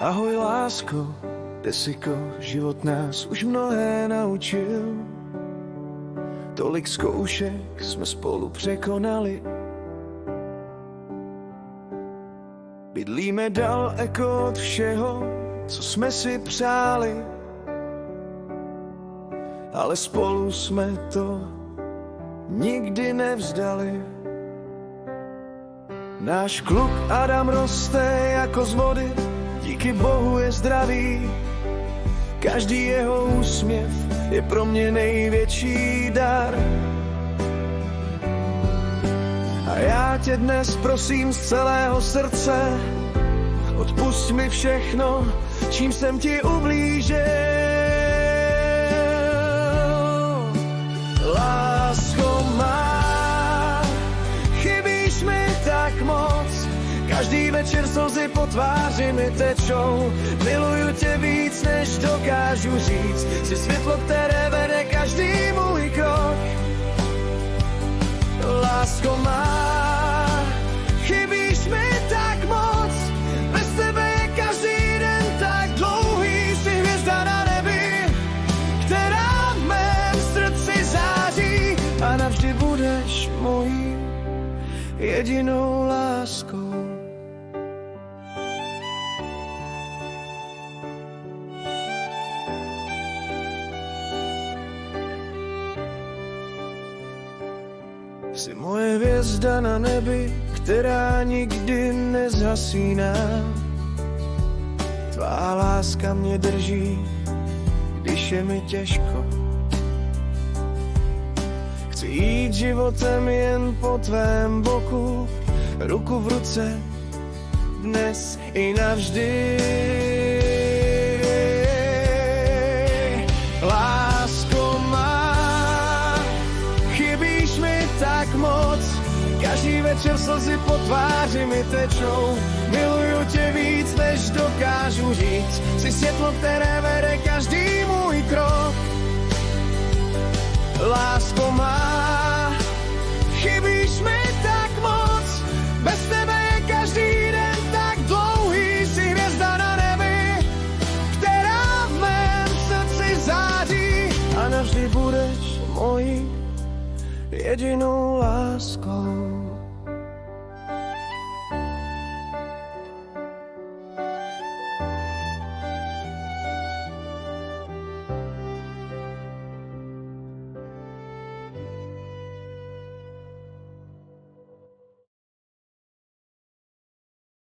Ahoj lásko, desiko, život nás už mnohé naučil. Tolik zkoušek jsme spolu překonali. Bydlíme daleko od všeho, co jsme si přáli, ale spolu jsme to nikdy nevzdali. Náš kluk Adam roste jako z vody, díky Bohu je zdravý. Každý jeho úsměv je pro mě největší dar. A já tě dnes prosím z celého srdce, odpusť mi všechno, čím jsem ti ublížil. Lásko má, chybíš mi tak moc, každý večer slzy po tváři mi tečou. Miluju tě víc, než dokážu říct, jsi světlo, které vede každý můj krok. Lásko má, chybíš mi tak moc, bez tebe je každý den tak dlouhý. Jsi hvězda na nebi, která v mém srdci září, a navždy budeš mojí jedinou láskou. Jsi moje hvězda na nebi, která nikdy nezhasíná. Tvá láska mě drží, když je mi těžko. Chci jít životem jen po tvém boku, ruku v ruce, dnes i navždy. Lásko má, chybíš mi tak moc, každý večer slzy po tváři mi tečou. Miluju tě víc, než dokážu říct, jsi světlo, které vede každý můj krok. Lásko má, chybíš mi tak moc, bez tebe je každý den tak dlouhý. Jsi hvězda na nebi, která v mém srdci září, a navždy budeš mojí jedinou láskou.